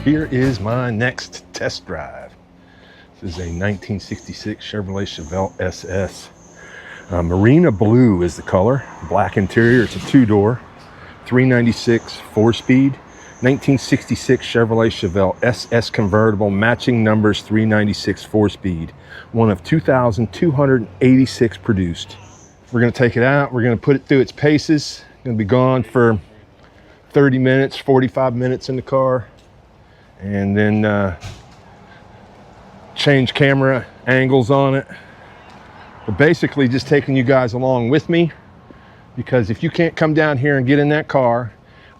Here is my next test drive. This is a 1966 Chevrolet Chevelle SS. Marina blue is the color, black interior. It's a two-door, 396 4-speed, 1966 Chevrolet Chevelle SS convertible, matching numbers, 396 4-speed. One of 2,286 produced. We're gonna take it out. We're gonna put it through its paces. Gonna be gone for 30 minutes, 45 minutes in the car. And then change camera angles on it. But basically just taking you guys along with me, because if you can't come down here and get in that car,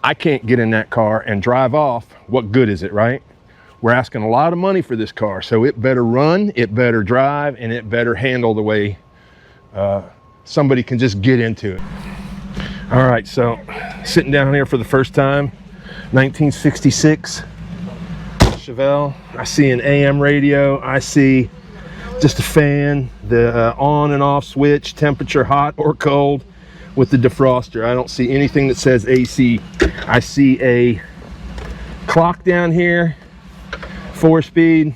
I can't get in that car and drive off. What good is it, right? We're asking a lot of money for this car, so it better run, it better drive, and it better handle the way somebody can just get into it. All right, so sitting down here for the first time, 1966 Chevelle. I see an AM radio. I see just a fan, the on and off switch, temperature hot or cold with the defroster. I don't see anything that says AC. I see a clock down here, 4-speed.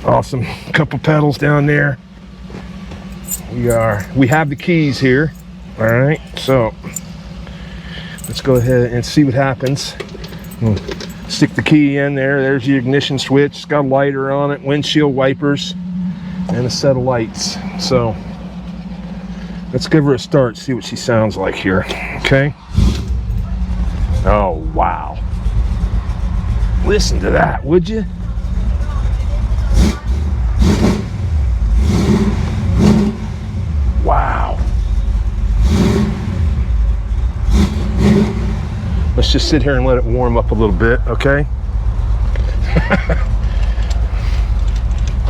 Awesome. Couple pedals down there. We have the keys here. All right, so let's go ahead and see what happens. Stick the key in there. There's the ignition switch. It's got a lighter on it, windshield wipers, and a set of lights. So let's give her a start, see what she sounds like here. Okay. Oh, wow. Listen to that, would you? Wow. Let's just sit here and let it warm up a little bit, okay?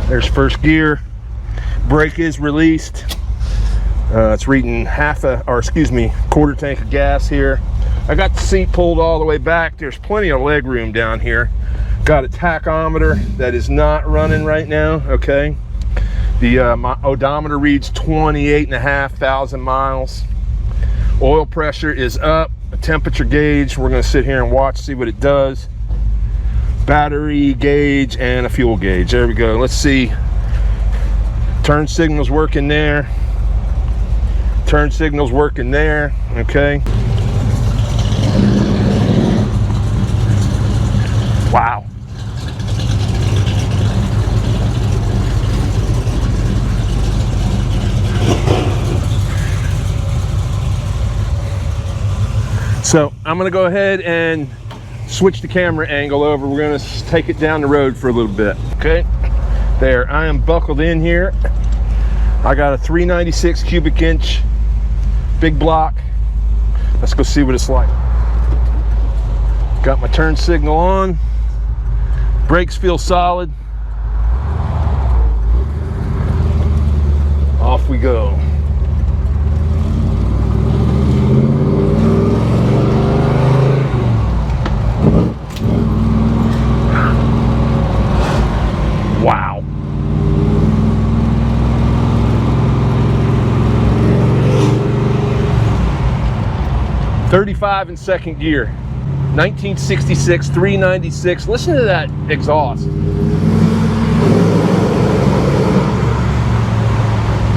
There's first gear. Brake is released. It's reading quarter tank of gas here. I got the seat pulled all the way back. There's plenty of leg room down here. Got a tachometer that is not running right now, okay? My odometer reads 28,500 miles. Oil pressure is up. A temperature gauge, we're going to sit here and watch, see what it does. Battery gauge and a fuel gauge. There we go. Let's see. Turn signal's working there. Turn signal's working there. Okay. Wow. So I'm gonna go ahead and switch the camera angle over. We're gonna take it down the road for a little bit. Okay, there, I am buckled in here. I got a 396 cubic inch big block. Let's go see what it's like. Got my turn signal on. Brakes feel solid. Off we go. Wow. .35 in second gear. 1966, 396. Listen to that exhaust.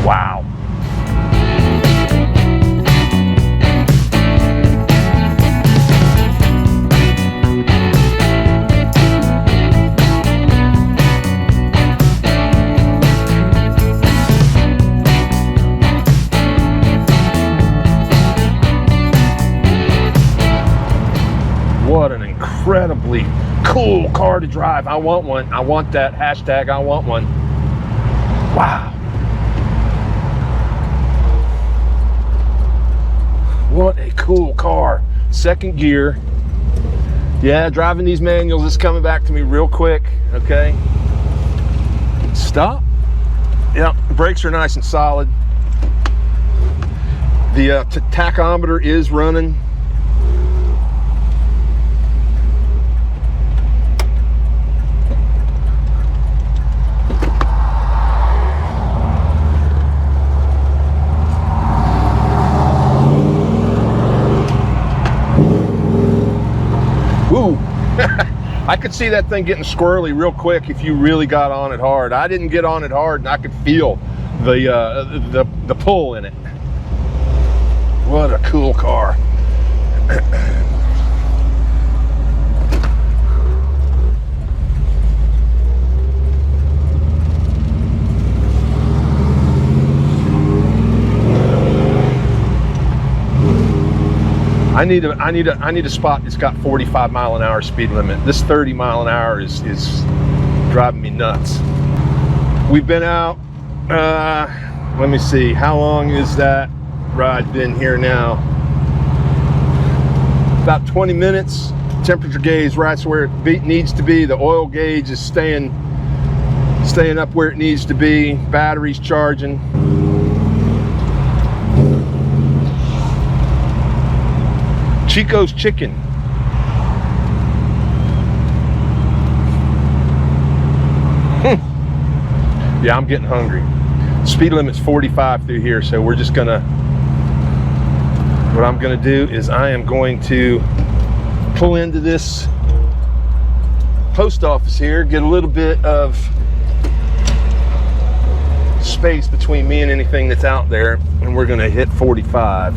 Wow. What an incredibly cool car to drive. I want one. I want that hashtag. I want one. Wow. What a cool car. Second gear. Yeah, driving these manuals is coming back to me real quick. Okay. Stop. Yeah, the brakes are nice and solid. The tachometer is running. I could see that thing getting squirrely real quick if you really got on it hard. I didn't get on it hard, and I could feel the pull in it. What a cool car. I need a spot that's got 45-mile-an-hour speed limit. This 30-mile-an-hour is driving me nuts. We've been out, let me see, how long is that ride been here now? About 20 minutes. Temperature gauge right where it needs to be. The oil gauge is staying up where it needs to be. Battery's charging. Chico's Chicken. Yeah, I'm getting hungry. Speed limit's 45 through here, so we're just gonna, what I'm gonna do is I am going to pull into this post office here, get a little bit of space between me and anything that's out there, and we're gonna hit 45.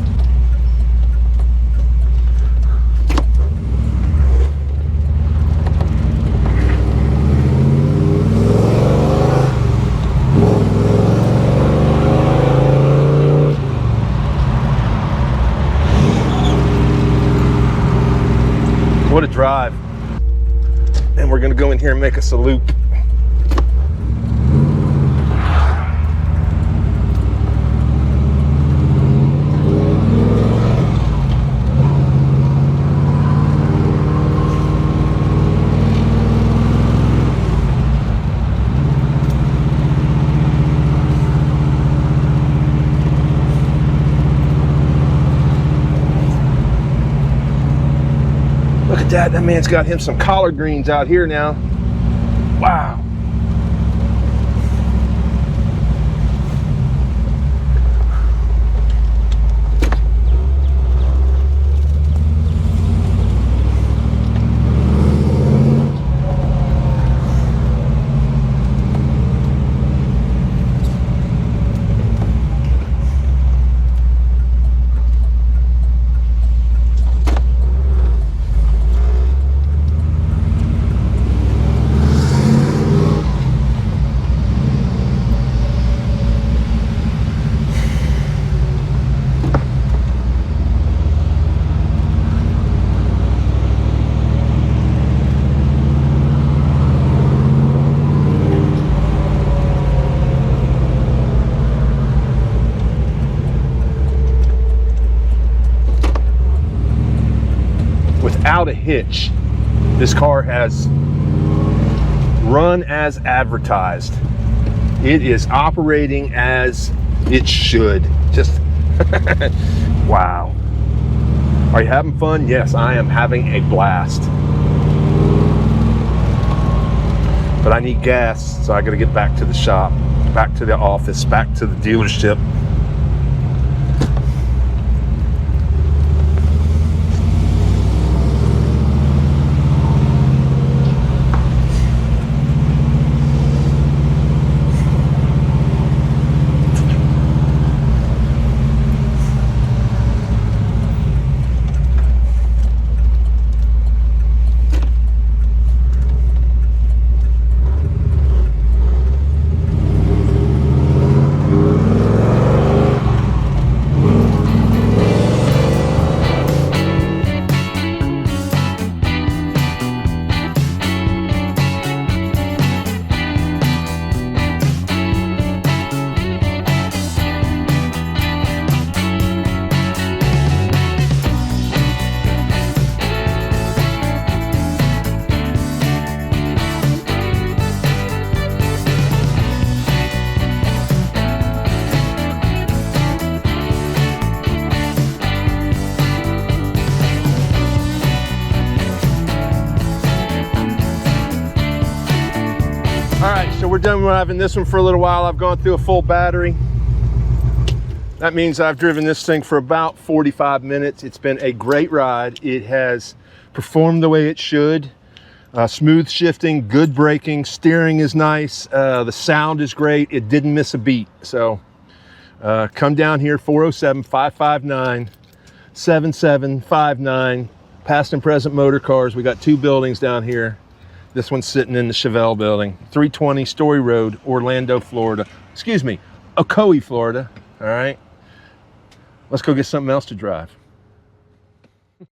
What a drive. And we're gonna go in here and make us a loop. Look at that, that man's got him some collard greens out here now. Wow. Without a hitch, this car has run as advertised. It is operating as it should. Just wow. Are you having fun? Yes, I am having a blast. But I need gas, so I gotta get back to the shop, back to the office, back to the dealership. So we're done driving this one for a little while. I've gone through a full battery. That means I've driven this thing for about 45 minutes. It's been a great ride. It has performed the way it should. Smooth shifting, good braking, steering is nice. The sound is great. It didn't miss a beat. So come down here, 407-559-7759. Past and present motor cars. We got 2 buildings down here. This one's sitting in the Chevelle building. 320 Story Road, Orlando, Florida. Excuse me, Ocoee, Florida. All right. Let's go get something else to drive.